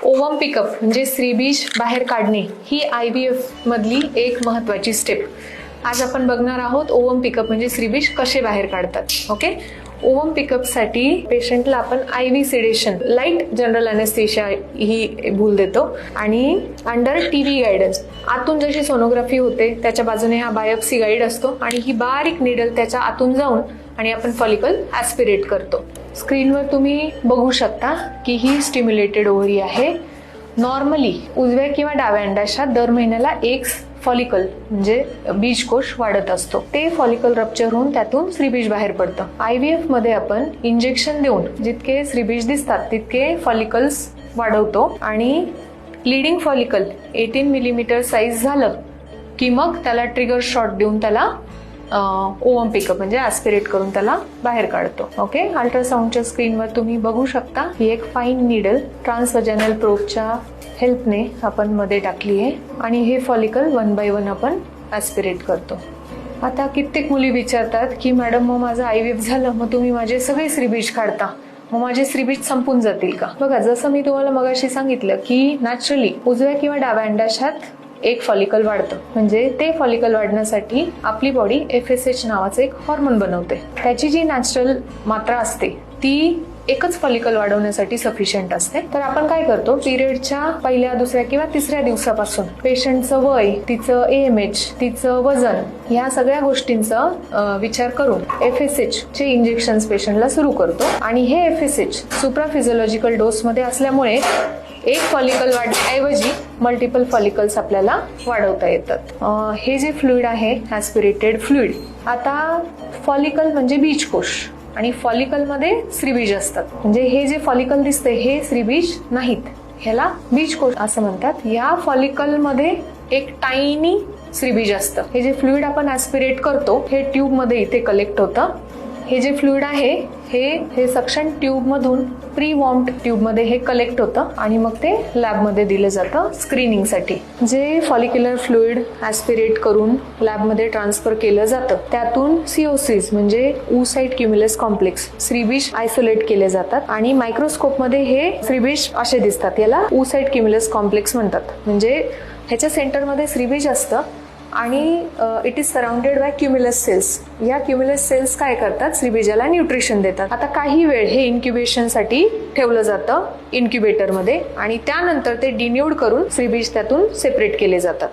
Ovum pickup म्हणजे स्त्रीबीज बाहेर काढणे ही IVF मधली एक महत्त्वाची स्टेप. आज आपण बघणार आहोत ओवम पिकअप म्हणजे स्त्रीबीज कसे बाहेर काढतात. ओके, ओवम पिकअपसाठी पेशंटला आपण IV sedation, light general anaesthesia ही भूल देतो आणि अंडर TV गायडन्स. आतून जशी सोनोग्राफी होते त्याच्या बाजूने हा बायोप्सी गाईड असतो आणि ही बारीक निडल त्याच्या आतून जाऊन आणि आपण फॉलिकल ॲस्पिरेट करतो. स्क्रीनवर तुम्ही बघू शकता की ही स्टिम्युलेटेड ओव्हरी आहे. नॉर्मली उजव्या किंवा डाव्या अंडाशयात दर महिन्याला एक फॉलिकल म्हणजे बीजकोश वाढत असतो. ते फॉलिकल रप्चर होऊन त्यातून स्त्रीबीज बाहेर पडतं. IVF मध्ये आपण इंजेक्शन देऊन जितके स्त्रीबीज दिसतात तितके फॉलिकल्स वाढवतो आणि लिडिंग फॉलिकल 18 मिलीमीटर साईज झालं की मग त्याला ट्रिगर शॉट देऊन त्याला ओवम पिकअप म्हणजे ॲस्पिरेट करून त्याला बाहेर काढतो. ओके, अल्ट्रासाऊंडच्या स्क्रीनवर तुम्ही बघू शकता ही एक फाईन निडल ट्रान्सव्हॅजिनल प्रोबच्या हेल्पने आपण मध्ये टाकली आहे आणि हे फॉलिकल 1 बाय 1 आपण ॲस्पिरेट करतो. आता कित्येक मुली विचारतात की मॅडम मग माझं IVF झालं, मग तुम्ही माझे सगळे स्त्रीबीज काढता, मग माझे स्त्रीबीज संपून जातील का? बघा, जसं मी तुम्हाला मगाशी सांगितलं की नॅचरली उजव्या किंवा डाव्या अंडाशयात एक फॉलिकल वाढतं. म्हणजे ते फॉलिकल वाढण्यासाठी आपली बॉडी FSH नावाचं एक हॉर्मोन बनवते. त्याची जी नॅचरल मात्रा असते ती एकच फॉलिकल वाढवण्यासाठी सफिशियंट असते. तर आपण काय करतो, पिरियडच्या पहिल्या, दुसऱ्या किंवा तिसऱ्या दिवसापासून पेशंटचं वय, तिचं AMH, तिचं वजन, ह्या सगळ्या गोष्टींचा विचार करून FSH चे इंजेक्शन्स पेशंटला सुरू करतो आणि हे FSH सुप्राफिजिओलॉजिकल डोसमध्ये असल्यामुळे एक फॉलिकल वाढण्याऐवजी मल्टिपल फॉलिकल्स आपल्याला वाढवता येतात. हे जे फ्लुइड आहे ॲस्पिरेटेड फ्लुइड. आता फॉलिकल म्हणजे बीजकोश आणि फॉलिकलमध्ये स्त्रीबीज असतात. म्हणजे हे जे फॉलिकल दिसते हे स्त्रीबीज नाहीत, ह्याला बीजकोश असं म्हणतात. या फॉलिकलमध्ये एक टायनी स्त्रीबीज असतं. हे जे फ्लुइड आपण ॲस्पिरेट करतो हे ट्यूबमध्ये इथे कलेक्ट होतं. हे जे फ्लुइड आहे हे सक्शन ट्यूबमधून प्री वॉर्म्ड ट्यूबमध्ये हे कलेक्ट होतं आणि मग ते लॅबमध्ये दिलं जातं स्क्रीनिंगसाठी. जे फॉलिक्युलर फ्लुइड ॲस्पिरेट करून लॅबमध्ये ट्रान्सफर केलं जातं त्यातून COCs म्हणजे oocyte cumulus complex स्त्रीबीज आयसोलेट केले जातात आणि मायक्रोस्कोपमध्ये हे स्त्रीबीज असे दिसतात. याला oocyte cumulus complex म्हणतात. म्हणजे ह्याच्या सेंटरमध्ये स्त्रीबीज असतं आणि it is surrounded by cumulus cells. या क्युम्युलस सेल्स काय करतात, स्त्रीबीजाला न्यूट्रिशन देतात. आता काही वेळ हे इन्क्युबेशनसाठी ठेवलं जातं इन्क्युबेटरमध्ये आणि त्यानंतर ते डिन्यूड करून स्त्रीबीज त्यातून सेपरेट केले जातात.